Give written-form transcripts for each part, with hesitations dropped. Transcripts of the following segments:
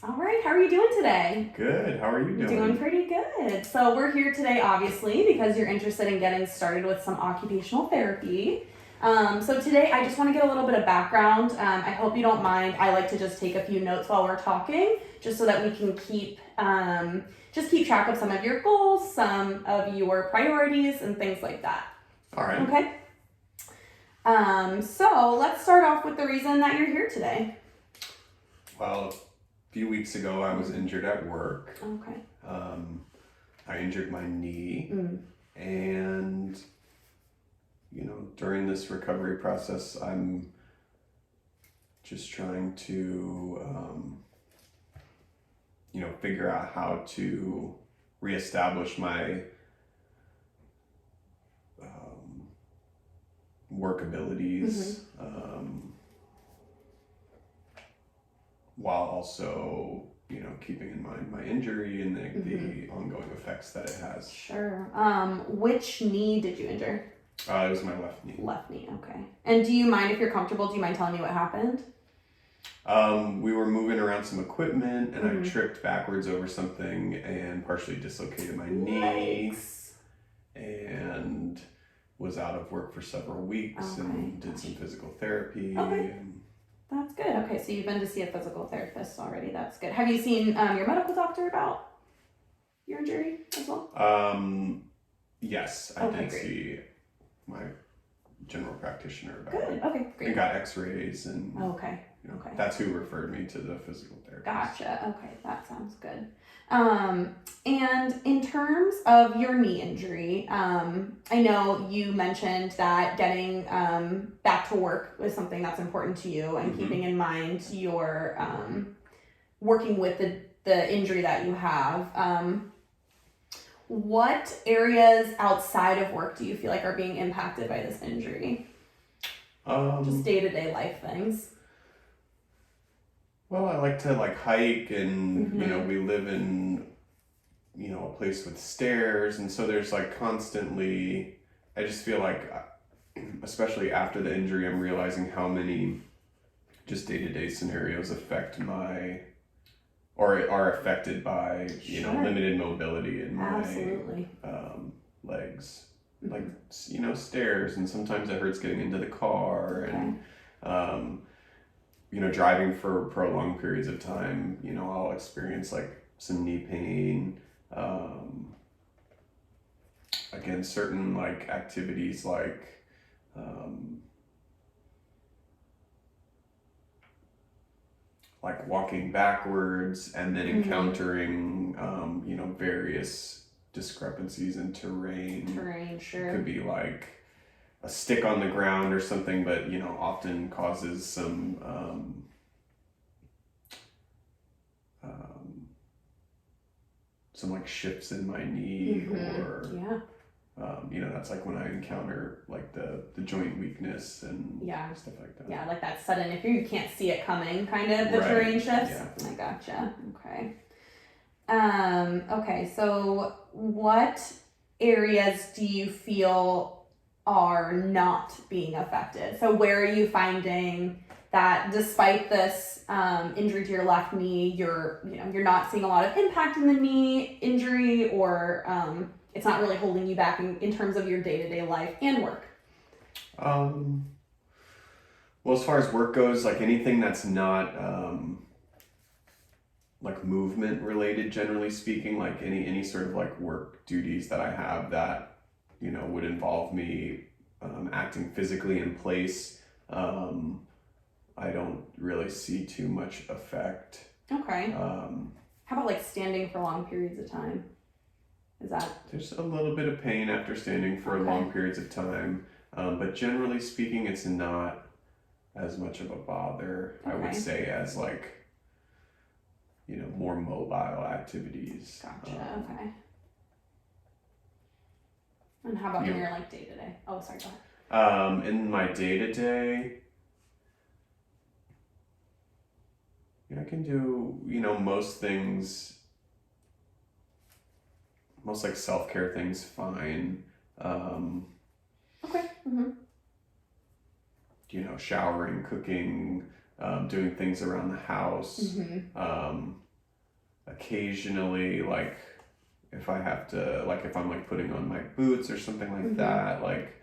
All right, how are you doing today? Good. How are you doing? Doing pretty good. So we're here today, obviously, because you're interested in getting started with some occupational therapy. So today, I just want to get a little bit of background. I hope you don't mind. I like to just take a few notes while we're talking, just so that we can keep track of some of your goals, some of your priorities, and things like that. All right. Okay. So let's start off with the reason that you're here today. Well, a few weeks ago, I was injured at work. Okay. I injured my knee, and during this recovery process, I'm just trying to figure out how to reestablish my work abilities, while also keeping in mind my injury and the ongoing effects that it has. Sure. Which knee did you injure? It was my left knee. Left knee, okay. And do you mind, if you're comfortable, do you mind telling me what happened? We were moving around some equipment, and I tripped backwards over something and partially dislocated my knee. Yikes. And was out of work for several weeks and did some physical therapy. Okay. That's good. Okay, so you've been to see a physical therapist already. That's good. Have you seen your medical doctor about your injury as well? Yes, I did see my general practitioner about it. Good. Okay, great. I got x-rays and okay. That's who referred me to the physical therapist. Gotcha. Okay, that sounds good. And in terms of your knee injury, I know you mentioned that getting back to work is something that's important to you, and keeping in mind your working with the injury that you have. What areas outside of work do you feel like are being impacted by this injury? Just day-to-day life things. Well, I like to hike, and we live in a place with stairs, and so there's constantly, I just feel like, especially after the injury, I'm realizing how many just day-to-day scenarios affect or are affected by limited mobility in my legs, like stairs, and sometimes it hurts getting into the car, and driving for prolonged periods of time, I'll experience some knee pain. Again, certain activities walking backwards and then encountering various discrepancies in terrain. Sure. It could be a stick on the ground or something, but often causes some shifts in my knee, or that's when I encounter the joint weakness and stuff like that. Yeah, that sudden, if you can't see it coming, kind of the terrain shifts. Yeah. I gotcha. Okay. Okay, so what areas do you feel are not being affected? So where are you finding that despite this injury to your left knee, you're not seeing a lot of impact in the knee injury, or it's not really holding you back in terms of your day-to-day life and work? Well, as far as work goes, anything that's not movement related, generally speaking, any sort of work duties that I have that would involve me acting physically in place, I don't really see too much effect. Okay. How about standing for long periods of time? There's a little bit of pain after standing for long periods of time, but generally speaking, it's not as much of a bother, I would say, as more mobile activities. Gotcha. Okay. And how about in your day-to-day? Oh, sorry, go ahead. In my day-to-day, I can do, most things, most self-care things fine. Okay. Showering, cooking, doing things around the house. occasionally, like if I have to, like if I'm like putting on my boots or something like that, like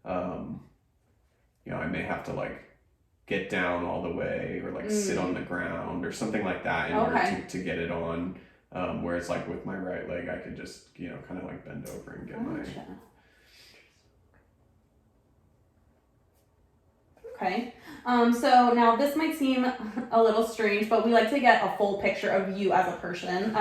you know, I may have to like get down all the way or like sit on the ground or something like that in order to get it on. Whereas like with my right leg, I could just, you know, kind of like bend over and get my. Okay. So now this might seem a little strange, but we like to get a full picture of you as a person.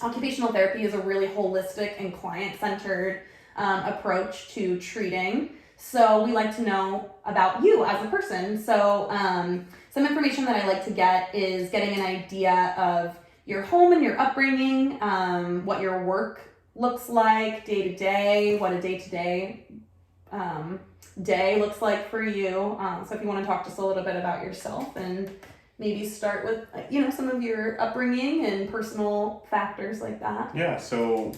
Occupational therapy is a really holistic and client-centered approach to treating. So we like to know about you as a person. So some information that I like to get is getting an idea of your home and your upbringing, what your work looks like day to day, what a day-to-day day looks like for you. So if you want to talk just a little bit about yourself and maybe start with, you know, some of your upbringing and personal factors like that. Yeah, so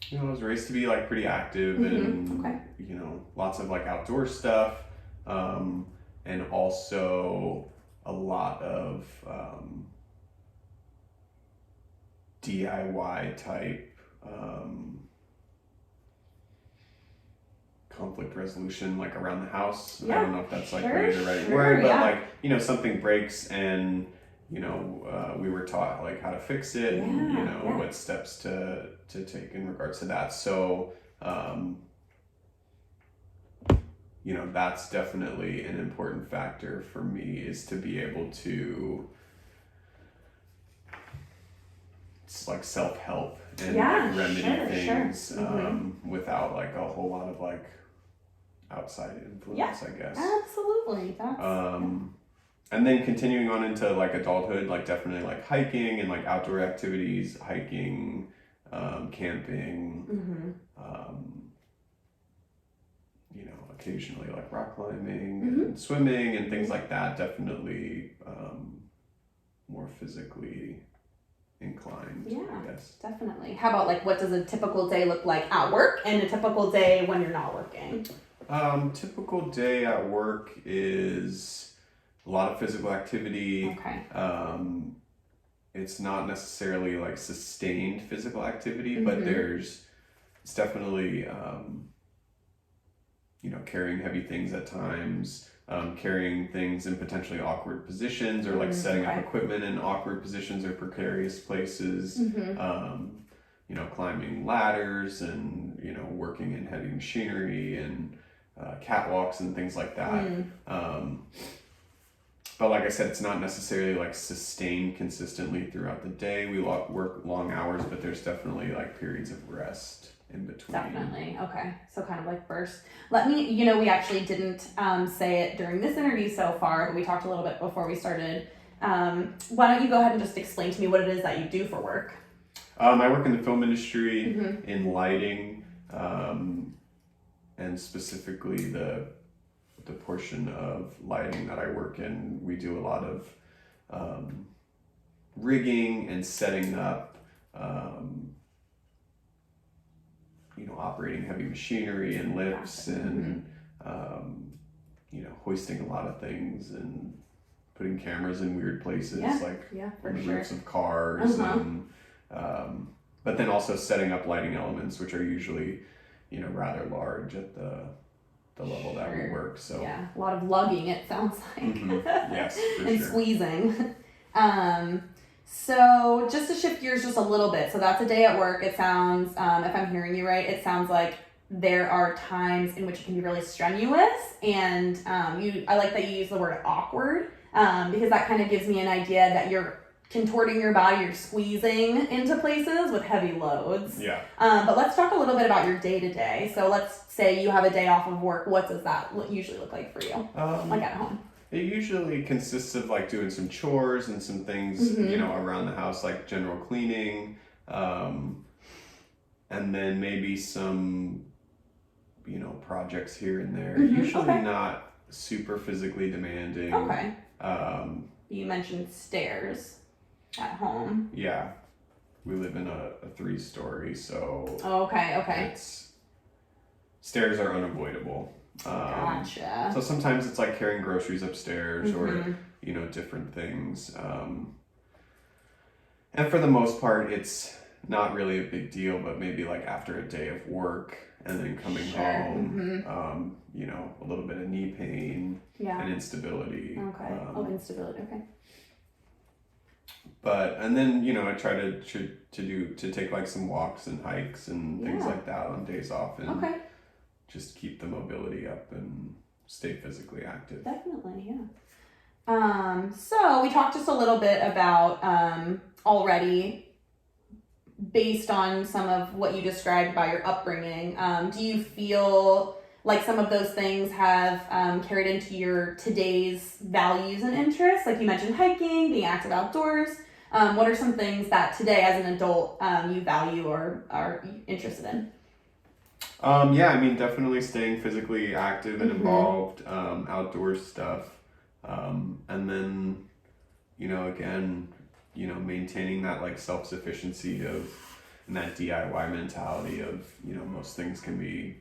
you know, I was raised to be like pretty active and you know, lots of like outdoor stuff, and also a lot of DIY type conflict resolution, like around the house. I don't know if that's like really the right word, but like, you know, something breaks and you know, we were taught like how to fix it and you know what steps to take in regards to that. So you know, that's definitely an important factor for me, is to be able to, it's like self-help and like remedy things without like a whole lot of like outside influence, I guess. Absolutely. That's and then continuing on into like adulthood, like definitely like hiking and like outdoor activities, hiking, camping, you know, occasionally like rock climbing and swimming and things like that. Definitely more physically inclined, I guess. Definitely. How about like, what does a typical day look like at work and a typical day when you're not working? Typical day at work is a lot of physical activity. It's not necessarily like sustained physical activity, but it's definitely, you know, carrying heavy things at times, carrying things in potentially awkward positions, or like setting up equipment in awkward positions or precarious places, you know, climbing ladders and, you know, working in heavy machinery and catwalks and things like that. But like I said, it's not necessarily like sustained consistently throughout the day. We work long hours, but there's definitely like periods of rest in between. Definitely. Okay. So kind of like bursts. Let me, you know, we actually didn't say it during this interview so far, but we talked a little bit before we started. Why don't you go ahead and just explain to me what it is that you do for work? I work in the film industry, in lighting, and specifically the portion of lighting that I work in. We do a lot of rigging and setting up, you know, operating heavy machinery and lifts and, you know, hoisting a lot of things and putting cameras in weird places, like on the roofs of cars, and but then also setting up lighting elements, which are usually, you know, rather large at the level that we work. So a lot of lugging, it sounds like. Yes, for and sure. Squeezing. So just to shift gears just a little bit, so that's a day at work. It sounds, if I'm hearing you right, it sounds like there are times in which it can be really strenuous, and I like that you use the word awkward, because that kind of gives me an idea that you're contorting your body, you're squeezing into places with heavy loads. But let's talk a little bit about your day-to-day. So let's say you have a day off of work. What does that usually look like for you, like at home? It usually consists of like doing some chores and some things, you know, around the house, like general cleaning, and then maybe some, you know, projects here and there. Usually not super physically demanding. You mentioned stairs at home. Yeah, we live in a 3-story, so stairs are unavoidable. Gotcha. So sometimes it's like carrying groceries upstairs, or different things. And for the most part, it's not really a big deal, but maybe like after a day of work and then coming home, a little bit of knee pain and instability. Okay. Instability. Okay. And then I try to take like some walks and hikes and things like that on days off, and just keep the mobility up and stay physically active. Definitely, yeah. So we talked just a little bit about already, based on some of what you described about your upbringing. Do you feel like some of those things have carried into your today's values and interests? Like you mentioned hiking, being active outdoors. What are some things that today as an adult you value or are interested in? Definitely staying physically active and involved, outdoor stuff. And then, again, maintaining that like self-sufficiency and that DIY mentality of, most things can be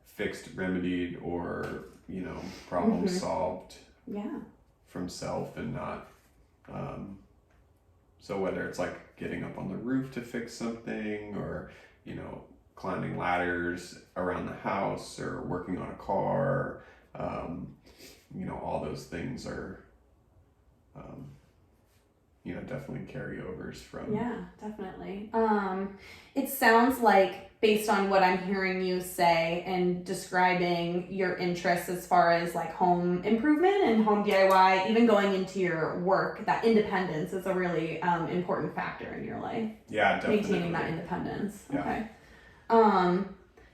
fixed, remedied, or, problem solved from self and not, so whether it's like getting up on the roof to fix something or, climbing ladders around the house or working on a car, all those things are, definitely carryovers from. Yeah, definitely. It sounds like, based on what I'm hearing you say and describing your interests as far as like home improvement and home DIY, even going into your work, that independence is a really important factor in your life. Yeah, definitely. Maintaining that independence. Yeah. Okay.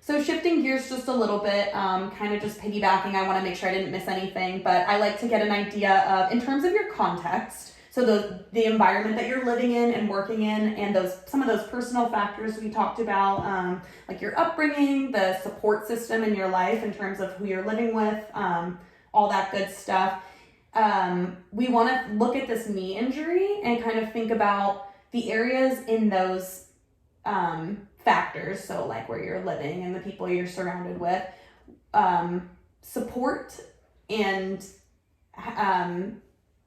So shifting gears just a little bit, kind of just piggybacking, I want to make sure I didn't miss anything, but I like to get an idea of, in terms of your context, so the environment that you're living in and working in, and some of those personal factors we talked about, like your upbringing, the support system in your life in terms of who you're living with, all that good stuff. We want to look at this knee injury and kind of think about the areas in those factors, so like where you're living and the people you're surrounded with, support and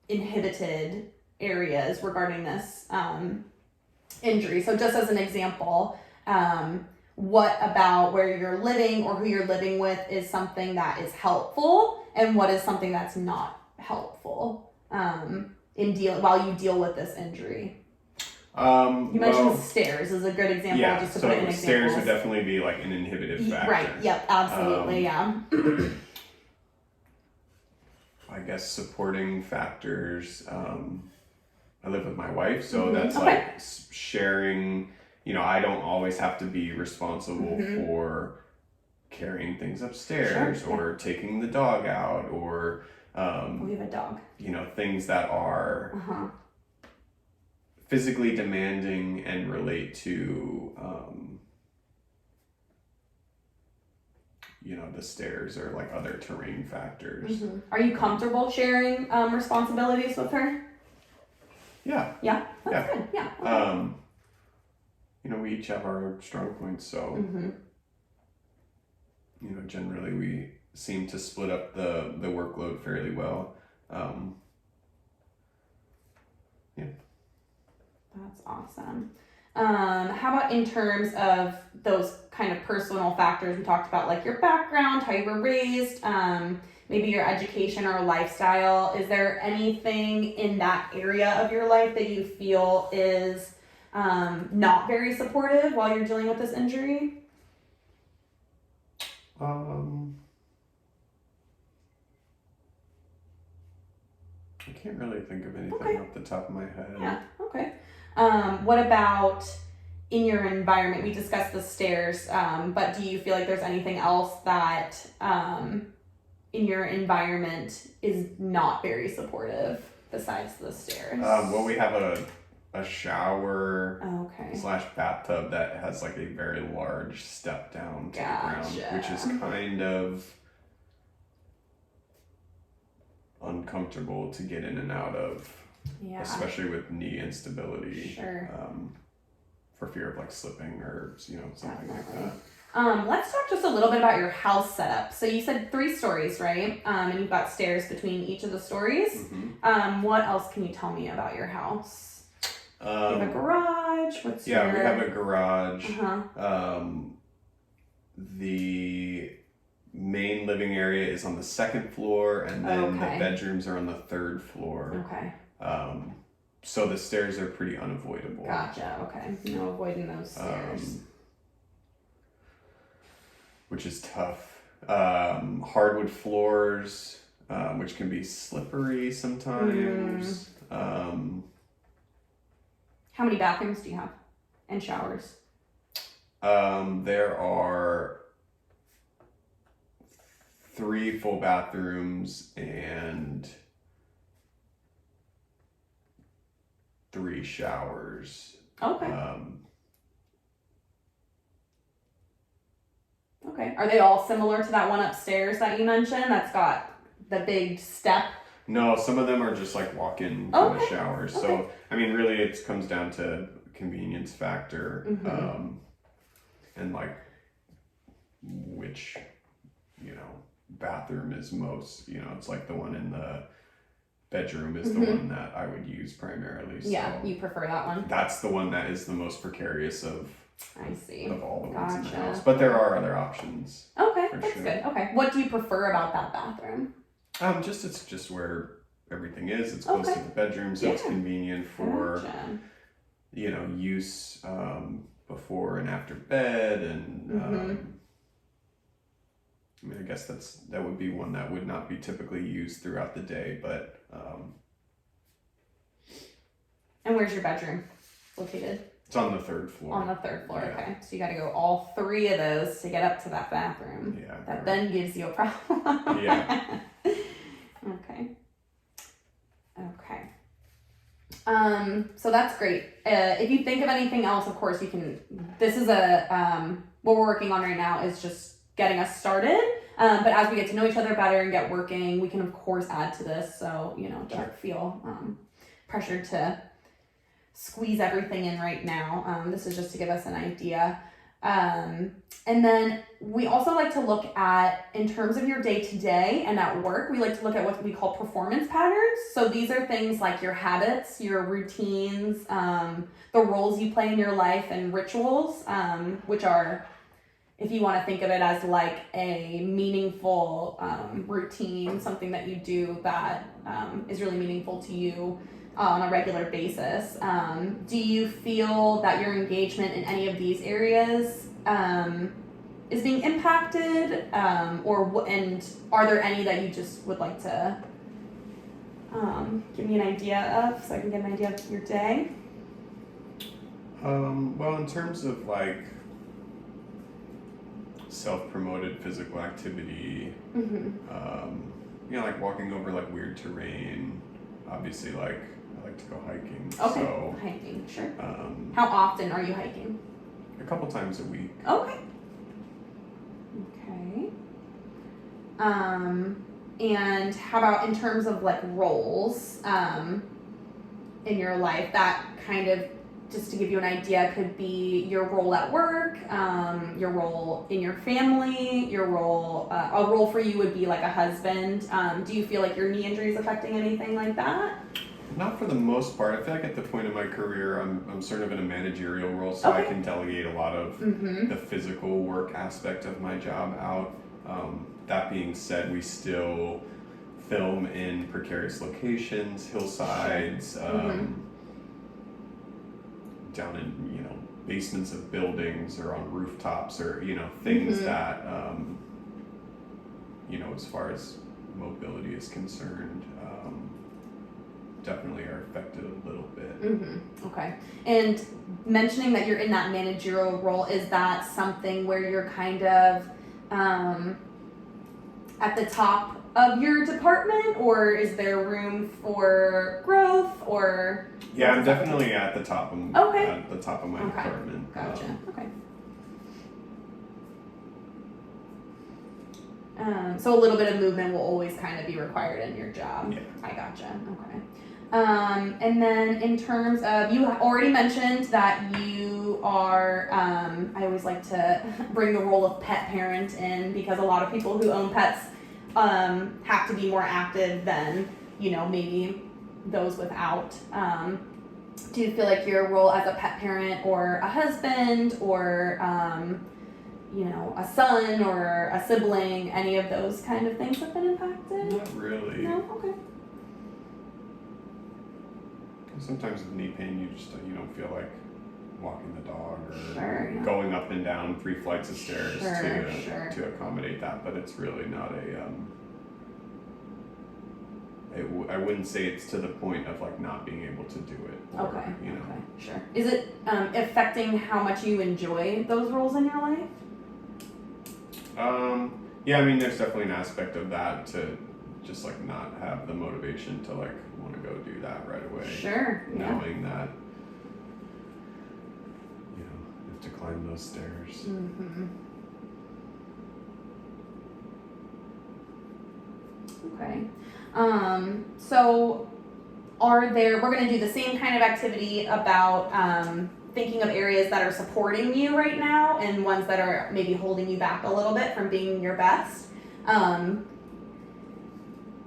inhibited areas regarding this injury. So just as an example, what about where you're living or who you're living with is something that is helpful, and what is something that's not helpful while you deal with this injury? You mentioned stairs is a good example. Yeah, just to put it in examples. Stairs would definitely be like an inhibitive factor. Right. Yep. Absolutely. Yeah. I guess supporting factors. I live with my wife, so that's Okay. like sharing. I don't always have to be responsible for carrying things upstairs or taking the dog out or. We have a dog. Things that are. Physically demanding and relate to the stairs or like other terrain factors. Are you comfortable sharing responsibilities with her? Yeah. Yeah, that's good. Yeah. Okay. We each have our strong points, so generally we seem to split up the workload fairly well. That's awesome. How about in terms of those kind of personal factors we talked about, like your background, how you were raised, maybe your education or lifestyle? Is there anything in that area of your life that you feel is not very supportive while you're dealing with this injury? I can't really think of anything off the top of my head. Yeah, okay. What about in your environment? We discussed the stairs, but do you feel like there's anything else that in your environment is not very supportive besides the stairs? Well, we have a shower / bathtub that has like a very large step down to the ground, which is kind of uncomfortable to get in and out of, especially with knee instability, for fear of like slipping or something like that. Let's talk just a little bit about your house setup. So you said 3 stories, right? And you've got stairs between each of the stories. What else can you tell me about your house? You have a garage. We have a garage. Uh-huh. The main living area is on the 2nd floor, and then the bedrooms are on the 3rd floor. Okay. So the stairs are pretty unavoidable. Gotcha. Okay. No avoiding those stairs. Which is tough. Hardwood floors, which can be slippery sometimes. How many bathrooms do you have? And showers? There are 3 full bathrooms and 3 showers. Okay. Okay. Are they all similar to that one upstairs that you mentioned that's got the big step? No, some of them are just like walk-in kind of showers. Okay. So, I mean, really it comes down to convenience factor, and like which, bathroom is most, it's like the one in the bedroom is the one that I would use primarily. So Yeah, you prefer that one? That's the one that is the most precarious of I see. Of all the ones in the house. But there are other options. Okay, that's good. Okay. What do you prefer about that bathroom? It's just where everything is. It's close to the bedroom, so it's convenient for use before and after bed, and I mean, I guess that would be one that would not be typically used throughout the day, but And where's your bedroom located? It's on the 3rd floor. On the 3rd floor, okay. So you got to go all 3 of those to get up to that bathroom. Yeah. That then gives you a problem. Yeah. Okay. So that's great. If you think of anything else, of course you can. This is what we're working on right now is just getting us started. But as we get to know each other better and get working, we can of course add to this. So don't feel pressured to squeeze everything in right now. This is just to give us an idea. And then we also like to look at, in terms of your day-to-day and at work, we like to look at what we call performance patterns. So these are things like your habits, your routines, the roles you play in your life, and rituals, which are, if you want to think of it as like a meaningful routine, something that you do that is really meaningful to you on a regular basis. Do you feel that your engagement in any of these areas is being impacted, and are there any that you just would like to give me an idea of, so I can get an idea of your day? Well, in terms of like self-promoted physical activity, like walking over like weird terrain, obviously like I like to go hiking. Okay, so, hiking, sure. How often are you hiking? A couple times a week. Okay. And how about in terms of like roles in your life, that kind of, just to give you an idea, could be your role at work, your role in your family, your role, a role for you would be like a husband. Do you feel like your knee injury is affecting anything like that? Not for the most part. I feel like at the point in my career, I'm sort of in a managerial role, so I can delegate a lot of the physical work aspect of my job out. That being said, we still film in precarious locations, hillsides, down in basements of buildings or on rooftops, or things that as far as mobility is concerned, definitely are affected a little bit. Okay. And mentioning that you're in that managerial role, is that something where you're kind of at the top of your department, or is there room for growth, or? Yeah, I'm definitely at the top of my department. Gotcha. Okay. So a little bit of movement will always kind of be required in your job. Yeah. I gotcha. Okay. And then in terms of, you already mentioned that you are, I always like to bring the role of pet parent in, because a lot of people who own pets have to be more active than, maybe those without. Do you feel like your role as a pet parent or a husband or, a son or a sibling, any of those kind of things have been impacted? Not really. No? Okay. Sometimes with knee pain, you don't feel like walking the dog or Sure, yeah. going up and down 3 flights of stairs Sure. to accommodate that. But it's really not I wouldn't say it's to the point of like not being able to do it. Or, Okay. You know. Okay. Sure. Is it affecting how much you enjoy those roles in your life? Yeah, I mean, there's definitely an aspect of that to just like not have the motivation to like want to go do that right away. Sure. Yeah. Knowing that, you have to climb those stairs. Mm-hmm. Okay. So we're going to do the same kind of activity about thinking of areas that are supporting you right now and ones that are maybe holding you back a little bit from being your best.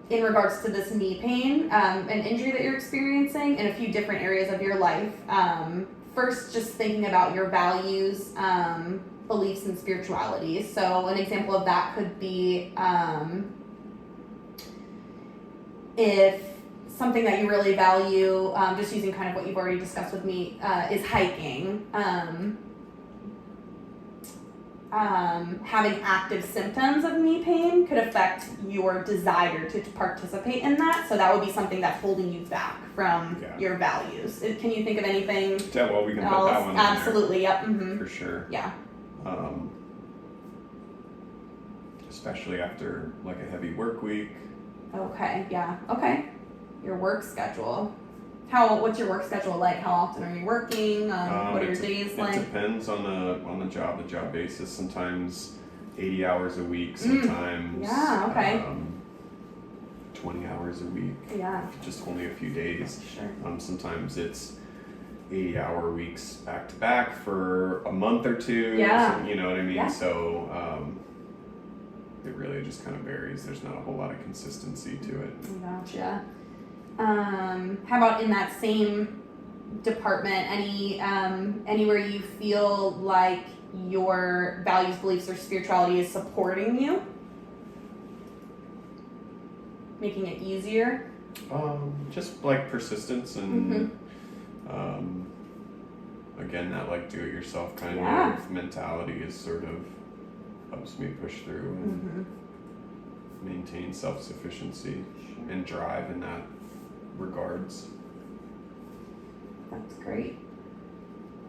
In regards to this knee pain, an injury that you're experiencing in a few different areas of your life. First, just thinking about your values, beliefs, and spirituality. So an example of that could be if something that you really value, just using kind of what you've already discussed with me, is hiking. Having active symptoms of knee pain could affect your desire to participate in that. So that would be something that's holding you back from your values. Can you think of anything? Yeah, well, we can else? put that one in Absolutely, there. yep. Mm-hmm. For sure. Yeah. Especially after like a heavy work week. Okay, yeah. Okay. Your work schedule. What's your work schedule like? How often are you working? What are your days like? It depends on the job basis. Sometimes 80 hours a week, sometimes 20 hours a week. Yeah. Just only a few days. Sure. Sometimes it's 80-hour weeks back to back for a month or two. Yeah. So, you know what I mean? Yeah. So it really just kind of varies. There's not a whole lot of consistency to it. Gotcha. How about in that same department, anywhere you feel like your values, beliefs, or spirituality is supporting you? Making it easier? Just like persistence and again, that like do-it-yourself kind of mentality is sort of helps me push through and maintain self-sufficiency and drive in that regards. That's great.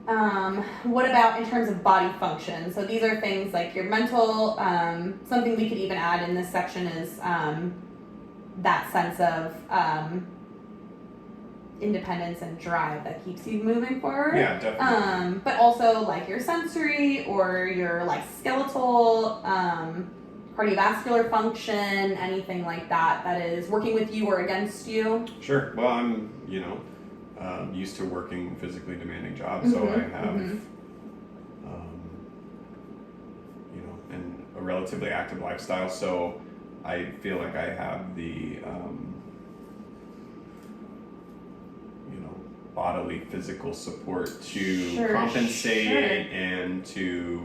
What about in terms of body function? So these are things like your mental, something we could even add in this section is that sense of independence and drive that keeps you moving forward. Yeah, definitely. But also like your sensory or your like skeletal, cardiovascular function, anything like that is working with you or against you. Sure. Well, I'm, used to working physically demanding jobs, so I have, and a relatively active lifestyle, so I feel like I have the, bodily physical support to compensate and to,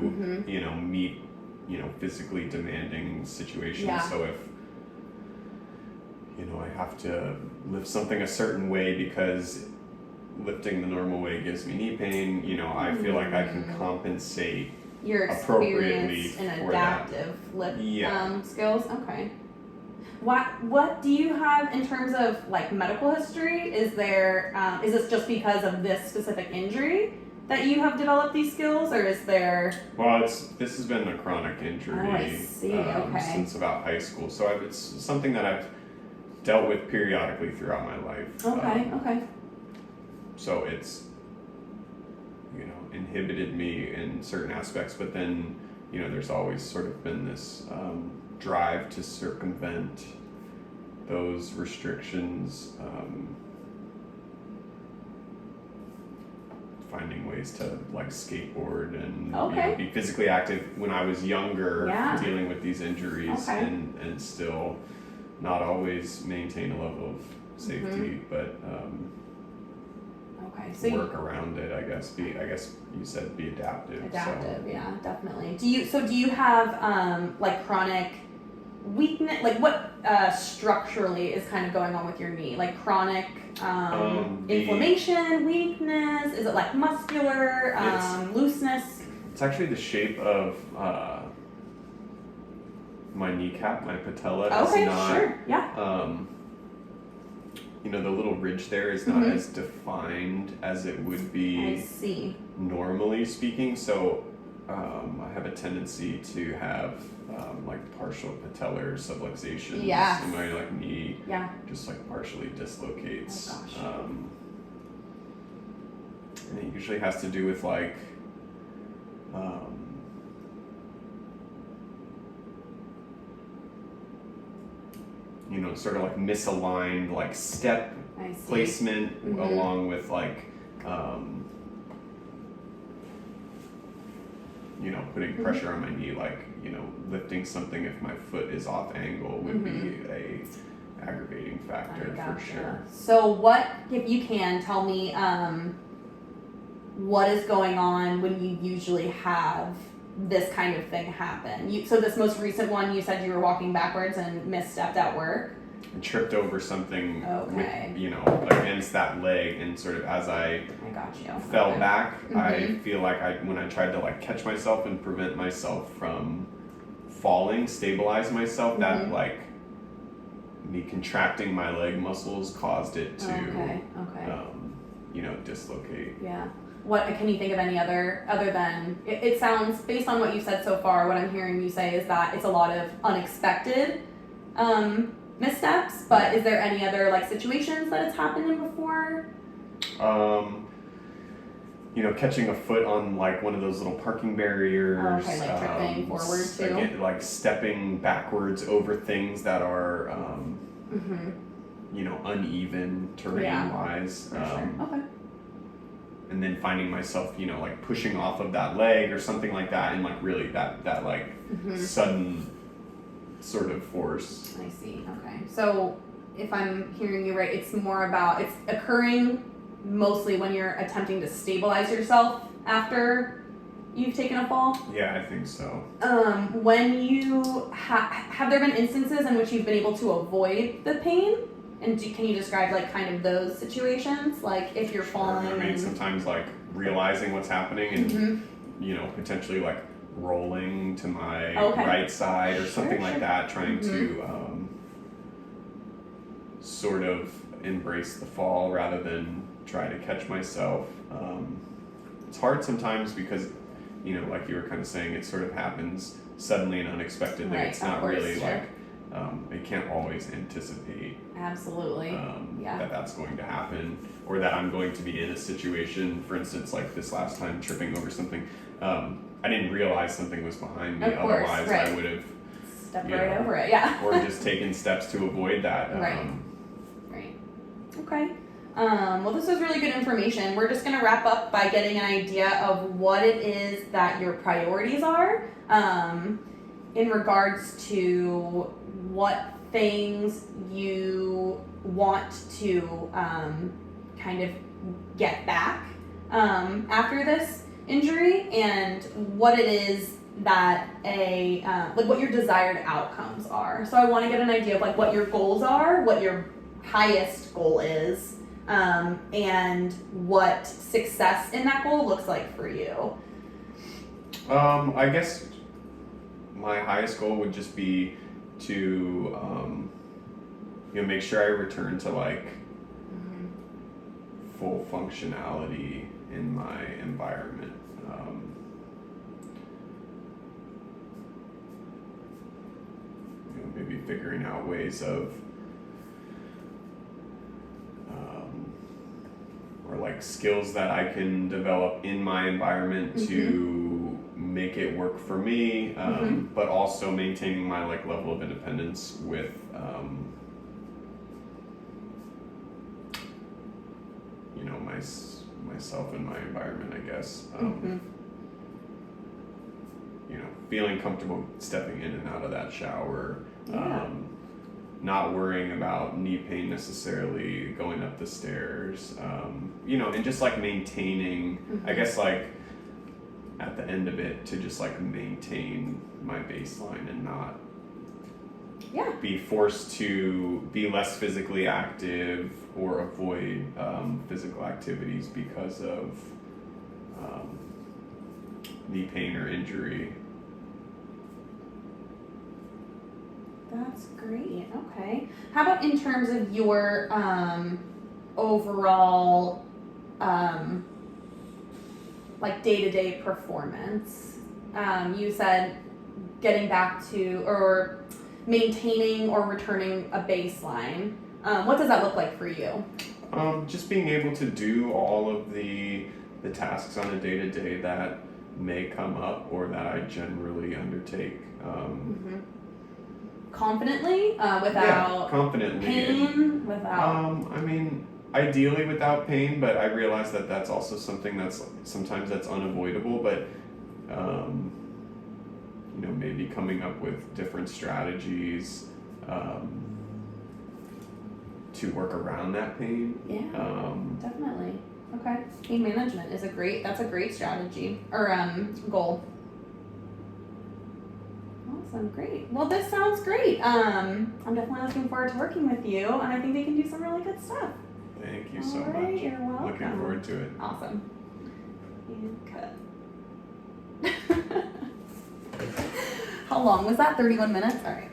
meet, physically demanding situations. Yeah. So if, I have to lift something a certain way because lifting the normal way gives me knee pain, I feel like I can compensate your appropriately experience and for adaptive lift Yeah. Skills. Okay. What do you have in terms of like medical history? Is there is this just because of this specific injury that you have developed these skills, or is there? Well, this has been a chronic injury. Oh, I see. Okay. Since about high school, so it's something that I've dealt with periodically throughout my life. Okay. So it's inhibited me in certain aspects, but then there's always sort of been this drive to circumvent those restrictions finding ways to like skateboard and Okay. be physically active when I was younger, Yeah. dealing with these injuries, Okay. and still not always maintain a level of safety, but Okay. So work around it. I guess you said be adaptive. adaptive, yeah, definitely. Do you have like chronic weakness? Like what structurally is kind of going on with your knee? Like chronic inflammation, weakness? Is it like muscular looseness? It's actually the shape of my kneecap, my patella. Okay, is not, sure, yeah. The little ridge there is not as defined as it would I be see. normally speaking. So I have a tendency to have like partial patellar subluxations. Yes. And my like knee Yeah. just like partially dislocates. Oh gosh. And it usually has to do with like sort of like misaligned like step I see. placement along with like putting pressure on my knee, like lifting something if my foot is off angle would be a aggravating factor for sure. So what, if you can tell me what is going on when you usually have this kind of thing happen? So this most recent one, you said you were walking backwards and misstepped at work. I tripped over something with, against that leg, and sort of as I got you. fell back, I feel like when I tried to like catch myself and prevent myself from falling, stabilize myself, that like me contracting my leg muscles caused it to dislocate. Yeah. What can you think of any other than it sounds, based on what you said so far, what I'm hearing you say is that it's a lot of unexpected missteps, but is there any other like situations that it's happened in before? Catching a foot on like one of those little parking barriers. Okay, like tripping forward too. Again, like stepping backwards over things that are uneven terrain wise. For sure. Okay. And then finding myself, like pushing off of that leg or something like that, and like really that like sudden sort of force. I see. Okay. So if I'm hearing you right, it's more about it's occurring mostly when you're attempting to stabilize yourself after you've taken a fall? Yeah, I think so. When you have there been instances in which you've been able to avoid the pain? And can you describe like kind of those situations? Like if you're falling. I mean, sometimes like realizing what's happening and potentially like rolling to my right side or something like that, trying to sort of embrace the fall rather than try to catch myself. It's hard sometimes because, like you were kind of saying, it sort of happens suddenly and unexpectedly. Right, it's not really like, it can't always anticipate absolutely that's going to happen, or that I'm going to be in a situation, for instance, like this last time tripping over something. I didn't realize something was behind me, otherwise I would have stepped right over it, or just taken steps to avoid that. Right. Okay. Well, this was really good information. We're just going to wrap up by getting an idea of what it is that your priorities are in regards to what things you want to kind of get back after this injury, and what it is that like what your desired outcomes are. So I want to get an idea of like what your goals are, what your highest goal is, and what success in that goal looks like for you. I guess my highest goal would just be to make sure I return to like full functionality in my environment. Maybe figuring out ways of or like skills that I can develop in my environment to make it work for me, but also maintaining my like level of independence with myself and my environment, I guess. Mm-hmm. You know, feeling comfortable stepping in and out of that shower. Yeah. Not worrying about knee pain necessarily going up the stairs. You know, and just like maintaining, I guess like at the end of it, to just like maintain my baseline and not be forced to be less physically active or avoid physical activities because of knee pain or injury. That's great. Okay. How about in terms of your overall like day-to-day performance? You said getting back to or maintaining or returning a baseline. What does that look like for you? Just being able to do all of the tasks on a day-to-day that may come up or that I generally undertake. Confidently, without confidently pain, without. I mean, ideally without pain, but I realize that that's also something that's sometimes that's unavoidable. But you know, maybe coming up with different strategies to work around that pain. Yeah, definitely. Okay, pain management is that's a great strategy or goal. Awesome, great. Well, this sounds great. I'm definitely looking forward to working with you, and I think we can do some really good stuff. Thank you so All right, much. you're welcome. Looking forward to it. Awesome. And cut. How long was that? 31 minutes? All right.